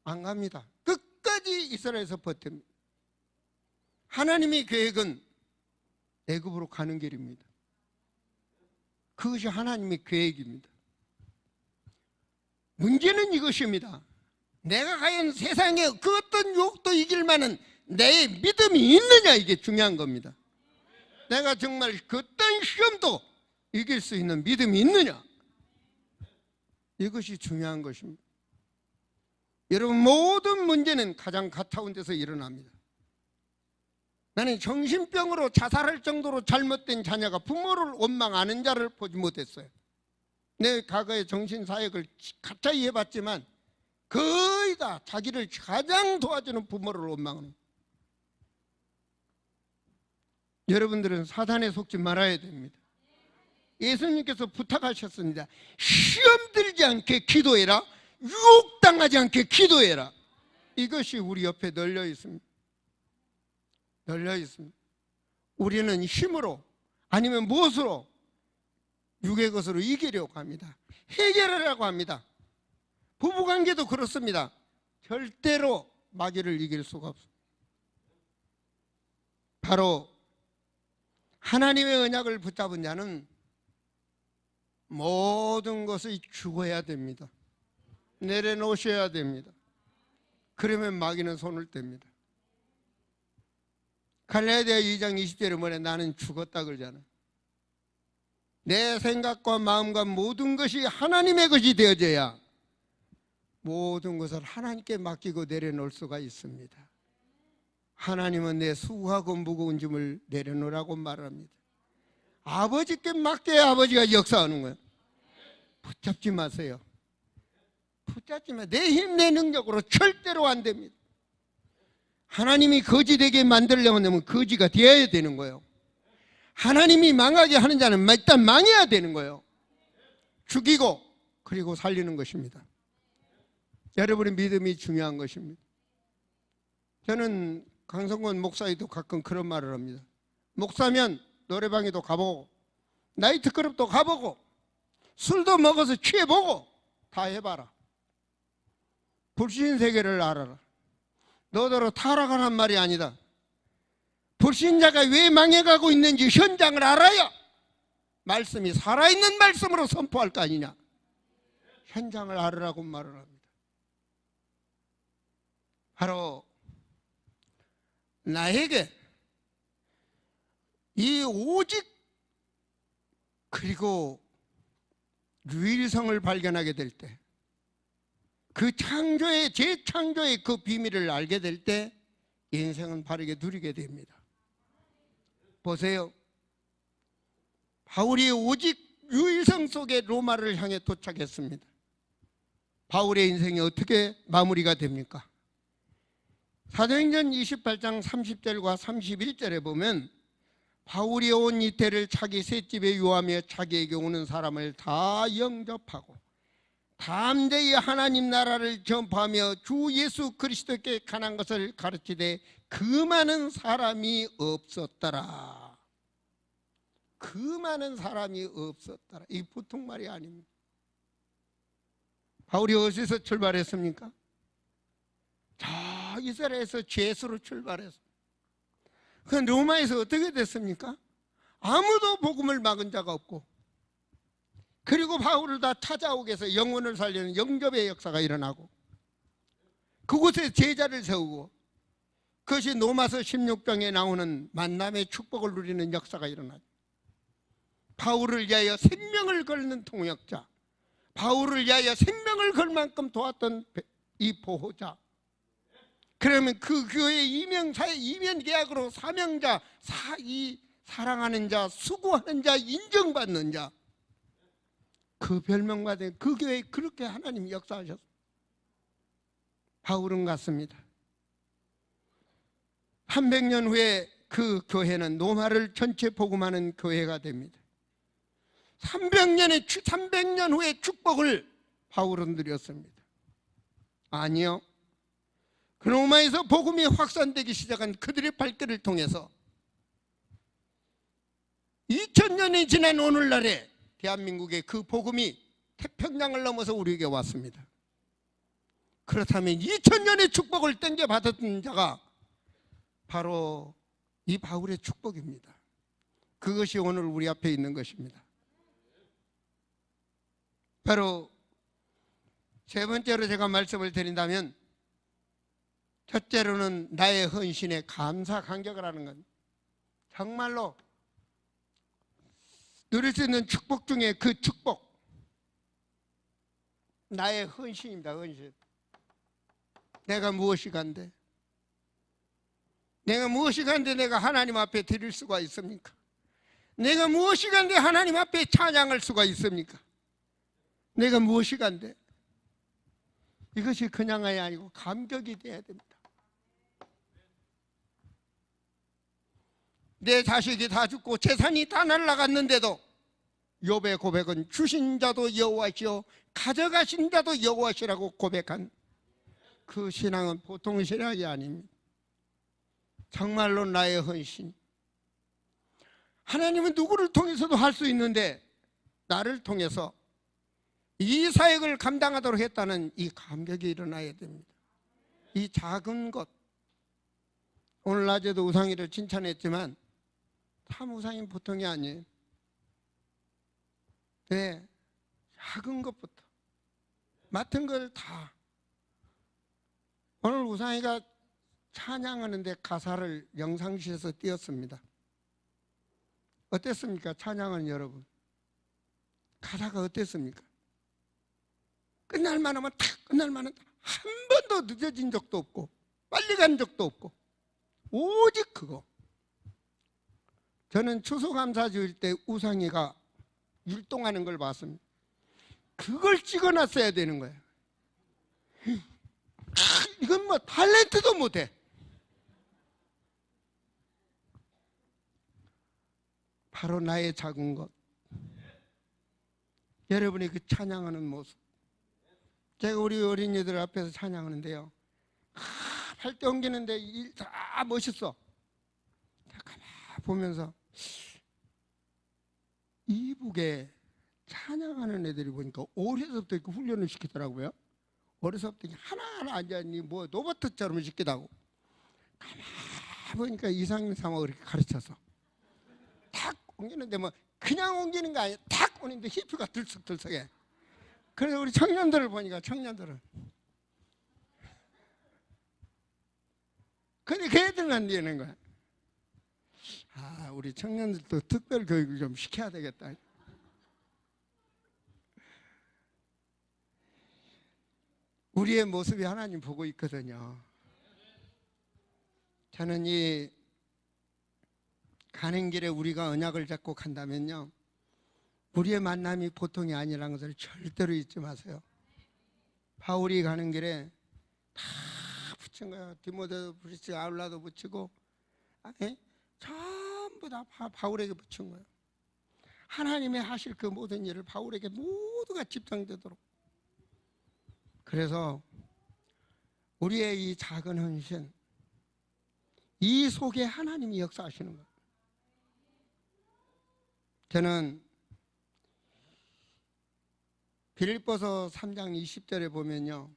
안 갑니다. 끝까지 이스라엘에서 버팁니다. 하나님의 계획은 애굽으로 가는 길입니다. 그것이 하나님의 계획입니다. 문제는 이것입니다. 내가 과연 세상의 그 어떤 유혹도 이길 만한 내 믿음이 있느냐, 이게 중요한 겁니다. 내가 정말 그 어떤 시험도 이길 수 있는 믿음이 있느냐, 이것이 중요한 것입니다. 여러분 모든 문제는 가장 가까운 데서 일어납니다. 나는 정신병으로 자살할 정도로 잘못된 자녀가 부모를 원망하는 자를 보지 못했어요. 내 과거에 정신사역을 가짜이 해봤지만 거의 다 자기를 가장 도와주는 부모를 원망하는. 여러분들은 사단에 속지 말아야 됩니다. 예수님께서 부탁하셨습니다. 시험 들지 않게 기도해라. 유혹당하지 않게 기도해라. 이것이 우리 옆에 널려 있습니다. 널려 있습니다. 우리는 힘으로 아니면 무엇으로 육의 것으로 이기려고 합니다. 해결하려고 합니다. 부부관계도 그렇습니다. 절대로 마귀를 이길 수가 없습니다. 바로 하나님의 언약을 붙잡은 자는 모든 것을 죽어야 됩니다. 내려놓으셔야 됩니다. 그러면 마귀는 손을 뗍니다. 갈라디아 2장 20절에 뭐래? 나는 죽었다 그러잖아. 내 생각과 마음과 모든 것이 하나님의 것이 되어져야 모든 것을 하나님께 맡기고 내려놓을 수가 있습니다. 하나님은 내 수고하고 무거운 짐을 내려놓으라고 말합니다. 아버지께 맡겨야 아버지가 역사하는 거예요. 붙잡지 마세요. 붙잡지 마. 내 힘, 내 능력으로 절대로 안 됩니다. 하나님이 거지 되게 만들려면 거지가 되어야 되는 거예요. 하나님이 망하게 하는 자는 일단 망해야 되는 거예요. 죽이고 그리고 살리는 것입니다. 여러분의 믿음이 중요한 것입니다. 저는 강성권 목사에도 가끔 그런 말을 합니다. 목사면 노래방에도 가보고 나이트클럽도 가보고 술도 먹어서 취해보고 다 해봐라. 불신세계를 알아라. 너더러 타락하란 말이 아니다. 불신자가 왜 망해가고 있는지 현장을 알아야 말씀이 살아있는 말씀으로 선포할 거 아니냐. 현장을 알으라고 말을 합니다. 바로 나에게 이 오직 그리고 유일성을 발견하게 될 때, 그 창조의 재창조의 그 비밀을 알게 될 때 인생은 바르게 누리게 됩니다. 보세요. 바울이 오직 유일성 속에 로마를 향해 도착했습니다. 바울의 인생이 어떻게 마무리가 됩니까? 사도행전 28장 30절과 31절에 보면 바울이 온 이태를 자기 셋집에 유하며 자기에게 오는 사람을 다 영접하고 담대히 하나님 나라를 전파하며 주 예수 그리스도께 관한 것을 가르치되 그 많은 사람이 없었더라. 그 많은 사람이 없었더라. 이 보통 말이 아닙니다. 바울이 어디서 출발했습니까? 저 이스라엘에서 죄수로 출발했습니다. 그 로마에서 어떻게 됐습니까? 아무도 복음을 막은 자가 없고, 그리고 바울을 다 찾아오게 해서 영혼을 살리는 영접의 역사가 일어나고, 그곳에 제자를 세우고, 그것이 로마서 16장에 나오는 만남의 축복을 누리는 역사가 일어나죠. 바울을 위하여 생명을 걸는 통역자, 바울을 위하여 생명을 걸 만큼 도왔던 이 보호자, 그러면 그 교회의 이면 계약으로 사명자, 사랑하는 자, 수고하는 자, 인정받는 자, 그 별명받은 그 교회에 그렇게 하나님이 역사하셨습니다. 바울은 같습니다. 300년 후에 그 교회는 로마를 전체 복음하는 교회가 됩니다. 300년 후에 축복을 바울은 누렸습니다. 아니요. 그 로마에서 복음이 확산되기 시작한 그들의 발길을 통해서 2000년이 지난 오늘날에 대한민국의 그 복음이 태평양을 넘어서 우리에게 왔습니다. 그렇다면 2000년의 축복을 땡겨받았던 자가 바로 이 바울의 축복입니다. 그것이 오늘 우리 앞에 있는 것입니다. 바로 세 번째로 제가 말씀을 드린다면, 첫째로는 나의 헌신에 감사 감격을 하는 것. 정말로 누릴 수 있는 축복 중에 그 축복, 나의 헌신입니다. 헌신. 내가 무엇이 간데? 내가 무엇이 간데 내가 하나님 앞에 드릴 수가 있습니까? 내가 무엇이 간데 하나님 앞에 찬양할 수가 있습니까? 내가 무엇이 간데? 이것이 그냥이 아니고 감격이 돼야 됩니다. 내 자식이 다 죽고 재산이 다 날아갔는데도 욥의 고백은 주신 자도 여호와시요 가져가신 자도 여호와시라고 고백한 그 신앙은 보통 신앙이 아닙니다. 정말로 나의 헌신. 하나님은 누구를 통해서도 할 수 있는데 나를 통해서 이 사역을 감당하도록 했다는 이 감격이 일어나야 됩니다. 이 작은 것. 오늘 낮에도 우상이를 칭찬했지만 참 우상이 보통이 아니에요. 네, 작은 것부터 맡은 걸 다. 오늘 우상이가 찬양하는데 가사를 영상실에서 띄웠습니다. 어땠습니까? 찬양은 여러분 가사가 어땠습니까? 끝날만 하면 탁 끝날만 하면 한 번도 늦어진 적도 없고 빨리 간 적도 없고 오직 그거. 저는 추수감사 지을 때 우상이가 율동하는 걸 봤습니다. 그걸 찍어놨어야 되는 거예요. 이건 뭐 탤런트도 못해. 바로 나의 작은 것. 여러분이 그 찬양하는 모습. 제가 우리 어린이들 앞에서 찬양하는데요, 할 때 옮기는데 다 멋있어. 가만 보면서 이북에 찬양하는 애들이 보니까 어려서부터 이렇게 훈련을 시키더라고요. 어려서부터 하나하나 앉아있니 뭐 로봇처럼 시키다고. 가만 보니까 이상민 사모가 그렇게 가르쳐서 탁 옮기는데 뭐 그냥 옮기는 거 아니야. 탁 옮기는데 히프가 들썩들썩해. 그래서 우리 청년들을 보니까 청년들은 근데 그 애들은 안 되는 거야. 아, 우리 청년들도 특별 교육을 좀 시켜야 되겠다. 우리의 모습이 하나님 보고 있거든요. 저는 이 가는 길에 우리가 언약을 잡고 간다면요, 우리의 만남이 보통이 아니라는 것을 절대로 잊지 마세요. 바울이 가는 길에 다 붙인 거예요. 디모데도 붙이고 아울라도 붙이고 전부 다 바울에게 붙인 거예요. 하나님의 하실 그 모든 일을 바울에게 모두가 집중되도록. 그래서 우리의 이 작은 헌신, 이 속에 하나님이 역사하시는 거예요. 저는 빌립보서 3장 20절에 보면요,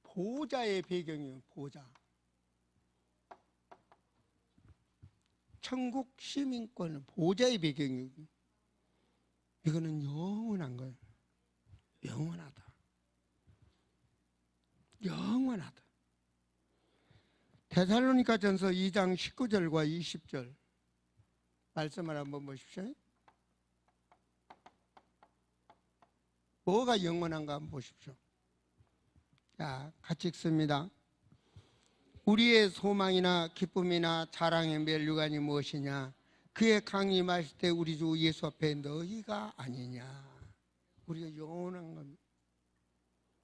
보좌의 배경이에요. 보좌. 천국 시민권은 보좌의 배경이에요. 이거는 영원한 거예요. 영원하다. 영원하다. 데살로니가 전서 2장 19절과 20절 말씀을 한번 보십시오. 뭐가 영원한가 한번 보십시오. 자, 같이 읽습니다. 우리의 소망이나 기쁨이나 자랑의 멸류관이 무엇이냐? 그의 강이 마실 때 우리 주 예수 앞에 너희가 아니냐? 우리가 영원한 겁니다.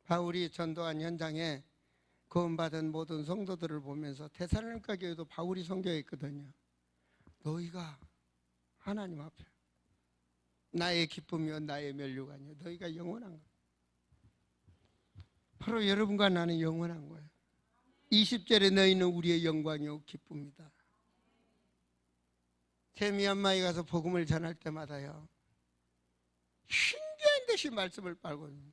바울이 전도한 현장에 구원받은 모든 성도들을 보면서 데살로니가 교회도 바울이 선교했거든요. 너희가 하나님 앞에 나의 기쁨이요 나의 멸류관이요 너희가 영원한 거예요. 바로 여러분과 나는 영원한 거예요. 20절에 너희는 우리의 영광이요 기쁨이다. 제 미얀마에 가서 복음을 전할 때마다요, 신기한 듯이 말씀을 빨거든요.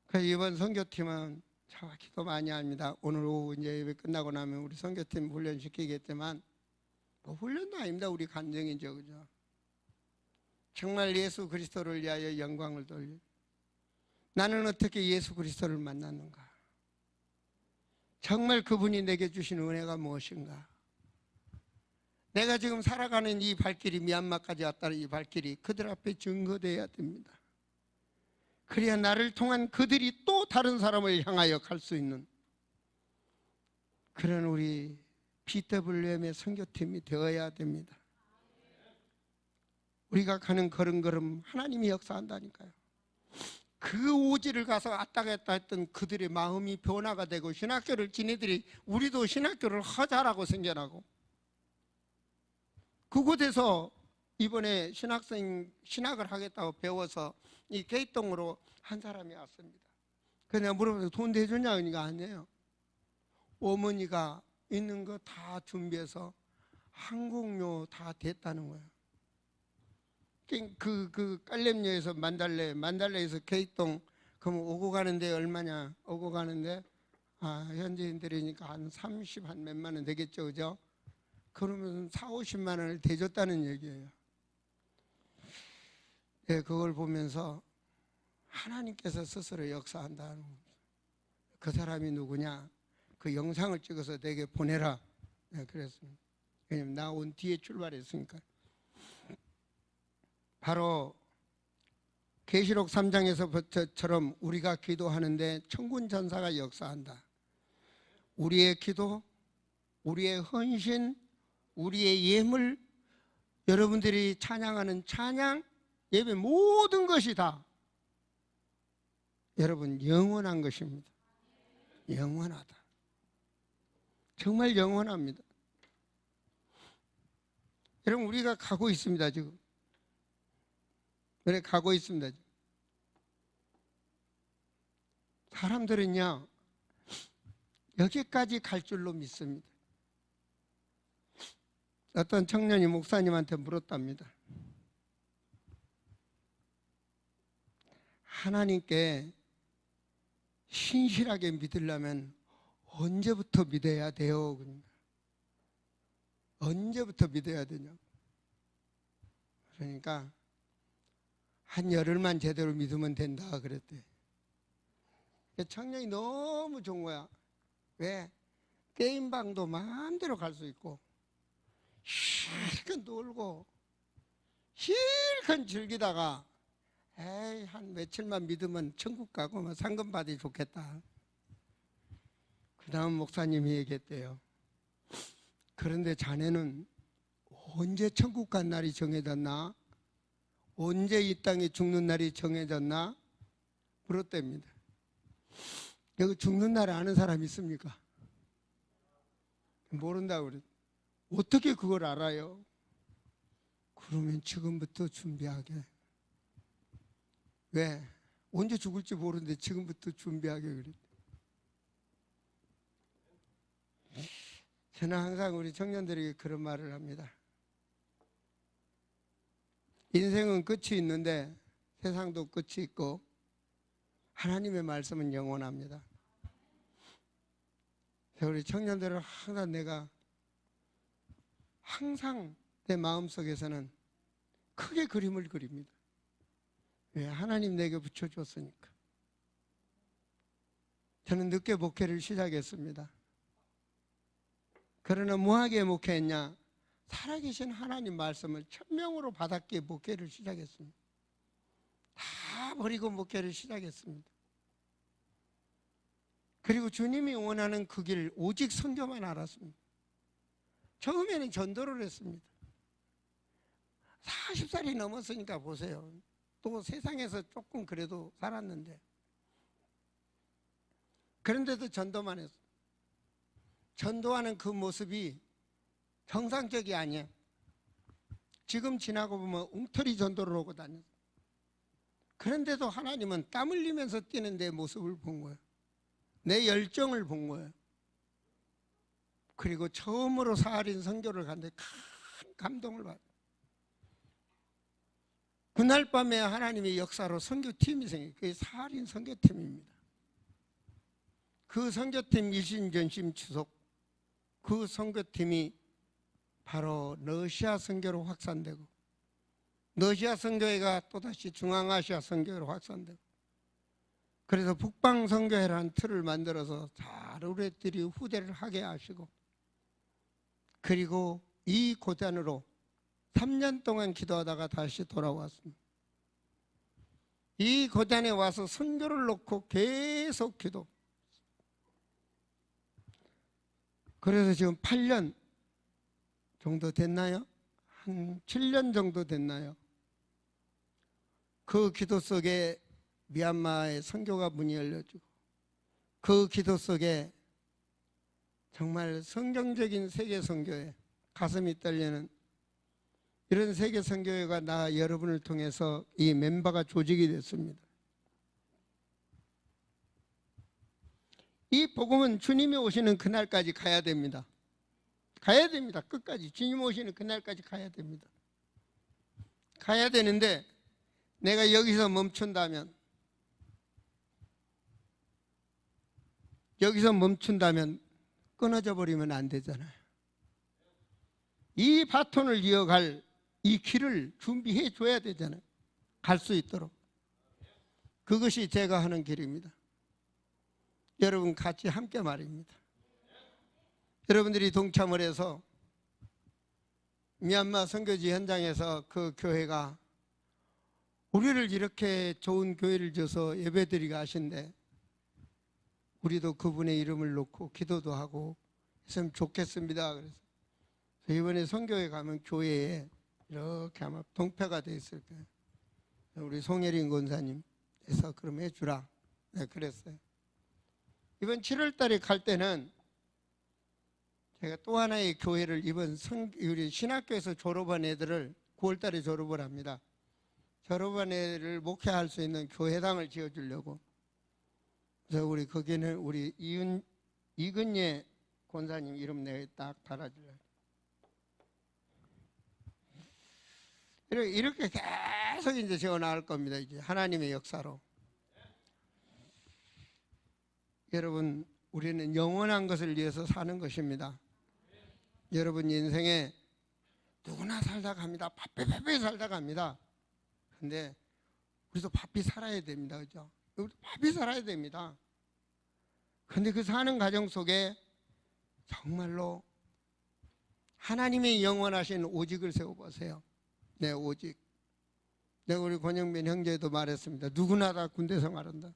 그래서 이번 선교팀은 정확히도 많이 합니다. 오늘 오후 이제 예배 끝나고 나면 우리 선교팀 훈련시키겠지만 뭐 훈련도 아닙니다. 우리 간증이죠, 그죠? 정말 예수 그리스도를 위하여 영광을 돌려. 나는 어떻게 예수 그리스도를 만났는가? 정말 그분이 내게 주신 은혜가 무엇인가? 내가 지금 살아가는 이 발길이 미얀마까지 왔다는 이 발길이 그들 앞에 증거되어야 됩니다. 그래야 나를 통한 그들이 또 다른 사람을 향하여 갈 수 있는 그런 우리 BWM의 선교팀이 되어야 됩니다. 우리가 가는 걸음걸음 하나님이 역사한다니까요. 그 오지를 가서 왔다 갔다 했던 그들의 마음이 변화가 되고 신학교를 지네들이 우리도 신학교를 하자라고 생겨나고 그곳에서 이번에 신학을 하겠다고 배워서 이 개동으로 한 사람이 왔습니다. 그래서 내가 물어봤어요. 돈 대주냐? 그러니까 아니에요. 어머니가 있는 거 다 준비해서 항공료 다 됐다는 거예요. 그 깔렘료에서 만달레에서 개동 그럼 오고 가는데 얼마냐? 오고 가는데 현지인들이니까 한 30 한 몇만 원 되겠죠, 그죠? 그러면 40-50만 원을 대줬다는 얘기예요. 네, 그걸 보면서 하나님께서 스스로 역사한다는 겁니다. 그 사람이 누구냐? 그 영상을 찍어서 내게 보내라. 네, 그랬습니다. 왜냐면 나 온 뒤에 출발했으니까. 바로 계시록 3장에서처럼 우리가 기도하는데 천군 전사가 역사한다. 우리의 기도, 우리의 헌신, 우리의 예물, 여러분들이 찬양하는 찬양, 예배 모든 것이 다 여러분 영원한 것입니다. 영원하다. 정말 영원합니다. 여러분 우리가 가고 있습니다. 지금 그래 가고 있습니다. 사람들은요 여기까지 갈 줄로 믿습니다. 어떤 청년이 목사님한테 물었답니다. 하나님께 신실하게 믿으려면 언제부터 믿어야 돼요? 언제부터 믿어야 되냐? 그러니까 한 열흘만 제대로 믿으면 된다 그랬대. 청년이 너무 좋은 거야. 왜? 게임방도 마음대로 갈 수 있고 실컷 놀고 실컷 즐기다가 에이 한 며칠만 믿으면 천국 가고 뭐 상금 받이 좋겠다. 그 다음 목사님이 얘기했대요. 그런데 자네는 언제 천국 간 날이 정해졌나? 언제 이 땅에 죽는 날이 정해졌나? 물었답니다. 여기 죽는 날 아는 사람 있습니까? 모른다고 그랬. 어떻게 그걸 알아요? 그러면 지금부터 준비하게. 왜? 언제 죽을지 모르는데 지금부터 준비하게 그랬대. 저는 항상 우리 청년들에게 그런 말을 합니다. 인생은 끝이 있는데 세상도 끝이 있고 하나님의 말씀은 영원합니다. 우리 청년들은 항상 내 마음속에서는 크게 그림을 그립니다. 왜? 하나님 내게 붙여줬으니까. 저는 늦게 목회를 시작했습니다. 그러나 뭐하게 목회했냐? 살아계신 하나님 말씀을 천명으로 받았기에 목회를 시작했습니다. 다 버리고 목회를 시작했습니다. 그리고 주님이 원하는 그 길 오직 선교만 알았습니다. 처음에는 전도를 했습니다. 40살이 넘었으니까 보세요. 또 세상에서 조금 그래도 살았는데 그런데도 전도만 했어요. 전도하는 그 모습이 정상적이 아니에요. 지금 지나고 보면 웅터리 전도를 하고 다녔어요. 그런데도 하나님은 땀 흘리면서 뛰는 내 모습을 본 거예요. 내 열정을 본 거예요. 그리고 처음으로 사할인 선교를 갔는데 큰 감동을 받아요. 그날 밤에 하나님의 역사로 선교팀이 생겨요. 그게 사할인 선교팀입니다. 그 선교팀 일신전심 주석, 그 선교팀이 바로 러시아 선교로 확산되고 러시아 선교회가 또다시 중앙아시아 선교회로 확산되고 그래서 북방 선교회라는 틀을 만들어서 잘 우리들이 후대를 하게 하시고 그리고 이 고단으로 3년 동안 기도하다가 다시 돌아왔습니다. 이 고단에 와서 선교를 놓고 계속 기도. 그래서 지금 8년 정도 됐나요? 한 7년 정도 됐나요? 그 기도 속에 미얀마의 선교가 문이 열려지고, 그 기도 속에 정말 성경적인 세계 선교회, 가슴이 떨리는 이런 세계 선교회가 나 여러분을 통해서 이 멤버가 조직이 됐습니다. 이 복음은 주님이 오시는 그날까지 가야 됩니다. 가야 됩니다. 끝까지 주님 오시는 그날까지 가야 됩니다. 가야 되는데 내가 여기서 멈춘다면, 끊어져 버리면 안 되잖아요. 이 바톤을 이어갈 이 길을 준비해 줘야 되잖아요. 갈 수 있도록. 그것이 제가 하는 길입니다. 여러분 같이 함께 말입니다. 여러분들이 동참을 해서 미얀마 선교지 현장에서 그 교회가 우리를 이렇게 좋은 교회를 줘서 예배드리게 하신데, 우리도 그분의 이름을 놓고 기도도 하고 했으면 좋겠습니다. 그래서 이번에 선교회 가면 교회에 이렇게 아마 동표가 돼 있을 거예요. 우리 송혜린 권사님께서 그럼 해주라. 네, 그랬어요. 이번 7월 달에 갈 때는 제가 또 하나의 교회를, 이번 우리 신학교에서 졸업한 애들을 9월 달에 졸업을 합니다. 졸업한 애를 목회할 수 있는 교회당을 지어주려고. 그래서 우리 거기는 우리 이근예 권사님 이름 내가 딱 달아주려고. 이렇게 계속 이제 지어 나갈 겁니다. 이제 하나님의 역사로. 여러분, 우리는 영원한 것을 위해서 사는 것입니다. 여러분 인생에 누구나 살다 갑니다. 바삐 살다 갑니다. 근데 우리도 바삐 살아야 됩니다. 그죠? 우리도 바삐 살아야 됩니다. 근데 그 사는 과정 속에 정말로 하나님의 영원하신 오직을 세워보세요. 네, 오직. 내가 우리 권영민 형제도 말했습니다. 누구나 다 군대 생활한다.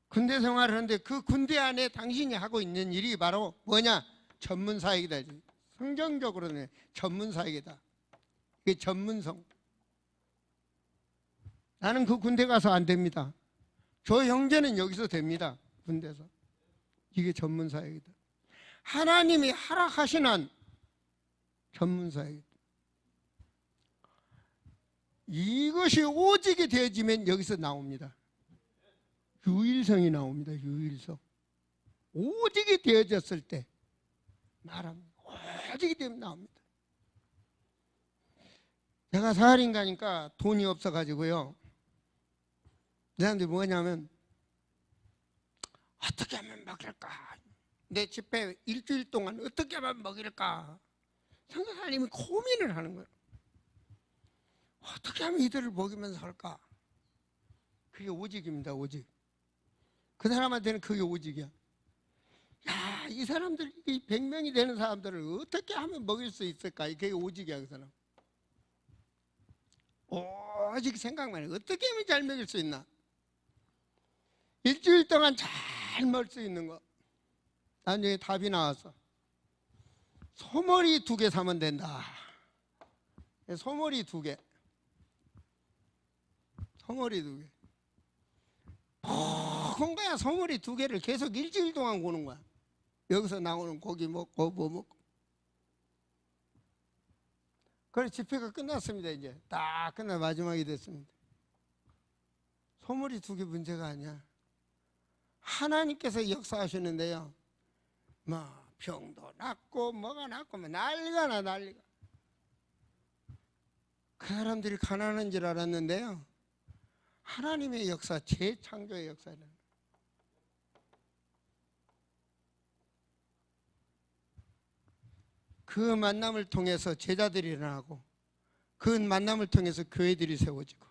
군대 생활을 하는데 그 군대 안에 당신이 하고 있는 일이 바로 뭐냐? 전문사역이다. 성경적으로는 전문사역이다. 이게 전문성. 나는 그 군대 가서 안 됩니다. 저 형제는 여기서 됩니다. 군대에서. 이게 전문사역이다. 하나님이 허락하신 한 전문사역이다. 이것이 오직이 되어지면 여기서 나옵니다. 유일성이 나옵니다. 유일성. 오직이 되어졌을 때 말합니다. 오직이 되면 나옵니다. 내가 사할인 가니까 돈이 없어가지고요. 내 사람들이 뭐냐면 어떻게 하면 먹일까? 내 집회 일주일 동안 어떻게 하면 먹일까? 성교사님이 고민을 하는 거예요. 어떻게 하면 이들을 먹이면서 살까? 그게 오직입니다. 오직. 그 사람한테는 그게 오직이야. 야, 이 사람들, 이 100명이 되는 사람들을 어떻게 하면 먹일 수 있을까? 그게 오직이야. 그 사람. 오직 생각만 해. 어떻게 하면 잘 먹일 수 있나? 일주일 동안 잘 먹을 수 있는 거. 나중에 답이 나왔어. 소머리 2개 사면 된다. 소머리 2개. 소머리 2개. 푹 거야. 소머리 2개를 계속 일주일 동안 구는 거야. 여기서 나오는 고기 먹고 뭐 먹고. 그래 집회가 끝났습니다. 이제 딱 끝나 마지막이 됐습니다. 소머리 2개 문제가 아니야. 하나님께서 역사하시는데요. 뭐 병도 낫고 뭐가 낫고 뭐 난리가 나 난리가. 그 사람들이 가난한 줄 알았는데요. 하나님의 역사, 재창조의 역사는 그 만남을 통해서 제자들이 일어나고, 그 만남을 통해서 교회들이 세워지고,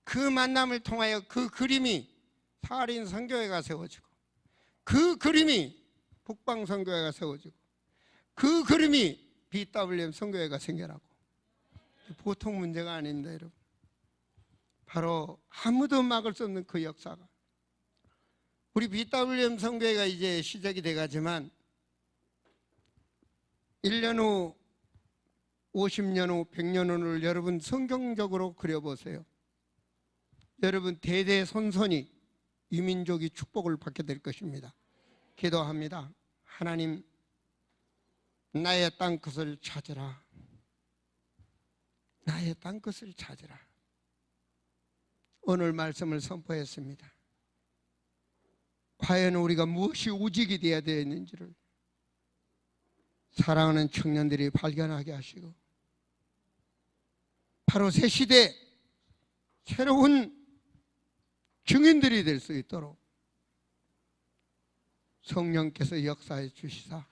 그 만남을 통하여 그 그림이 사할인 선교회가 세워지고, 그 그림이 북방 선교회가 세워지고, 그 그림이 BWM 선교회가 생겨나고. 보통 문제가 아닙니다, 여러분. 바로 아무도 막을 수 없는 그 역사가, 우리 BWM 성교회가 이제 시작이 돼가지만 1년 후, 50년 후, 100년 후를 여러분 성경적으로 그려보세요. 여러분 대대손손이 이 민족이 축복을 받게 될 것입니다. 기도합니다. 하나님, 나의 땅끝을 찾으라. 나의 땅끝을 찾으라. 오늘 말씀을 선포했습니다. 과연 우리가 무엇이 오직이 되어야 되는지를 사랑하는 청년들이 발견하게 하시고, 바로 새 시대 새로운 증인들이 될 수 있도록 성령께서 역사해 주시사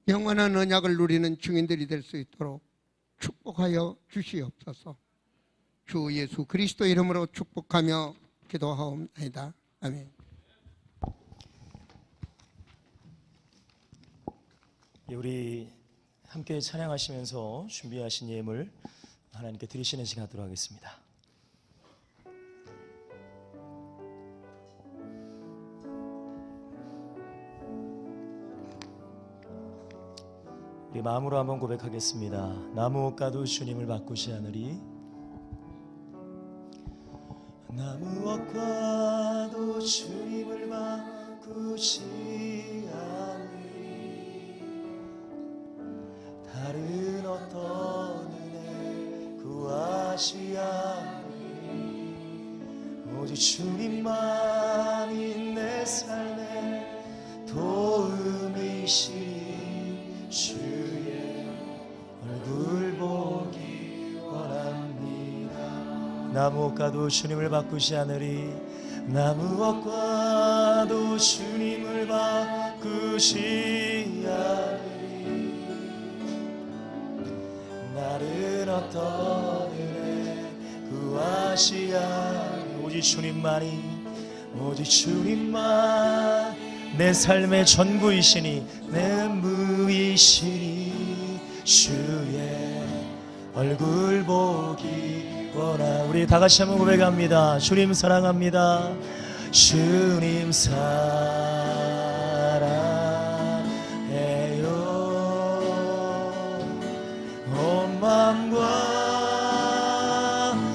영원한 언약을 누리는 증인들이 될 수 있도록 축복하여 주시옵소서. 주 예수 그리스도 이름으로 축복하며 기도하옵나이다. 아멘. 우리 함께 찬양하시면서 준비하신 예물 하나님께 드리시는 시간 하도록 하겠습니다. 우리 마음으로 한번 고백하겠습니다. 나무 옷가도 주님을 바꾸시 하느니, 나무 옷가도 주님을 바꾸시 하느니, 다른 어떤 은혜 구하시 하느니, 오직 주님만이 내 삶의 도움이시니 주의 얼굴 보기 원합니다. 나무 옷가도 주님을 바꾸시 하느니, 나무 옷가도 주님을 바꾸시 하느니, 나를 어떤 은혜 구하시 하느니, 오직 주님만이, 오직 주님만 내 삶의 전부이시니, 내 무이시니 주의 얼굴 보기 원하. 우리 다 같이 한번 고백합니다. 주님 사랑합니다. 주님 사랑해요. 온 마음과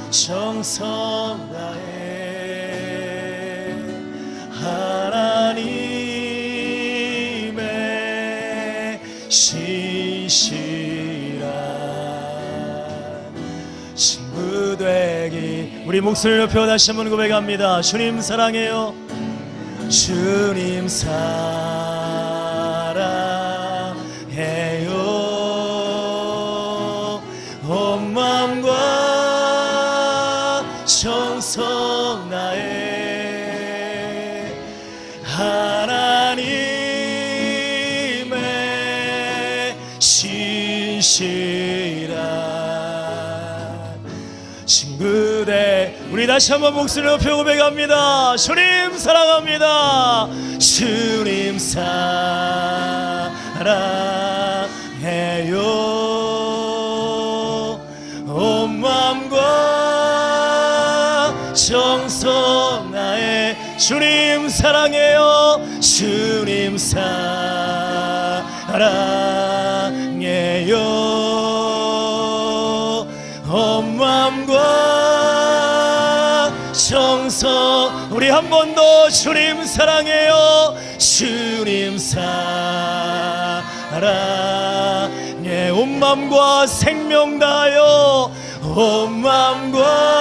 정성 다해 하나님의 신실한 친구 되기. 우리 목소리를 높여 다시 한번 고백합니다. 주님 사랑해요. 주님 사랑해요. 온 마음과 정성 다해 하나님의 신실한 친구 돼. 우리 다시 한번 목소리를 높여 고백합니다. 주님 사랑합니다. 주님 사랑해요. 온 마음과 정성 다해 주님 사랑해요. 주님 사랑해요. 온 마음과 정성. 우리 한 번 더 주님 사랑해요. 주님 사랑해. 온 마음과 생명 다하여, 온 마음과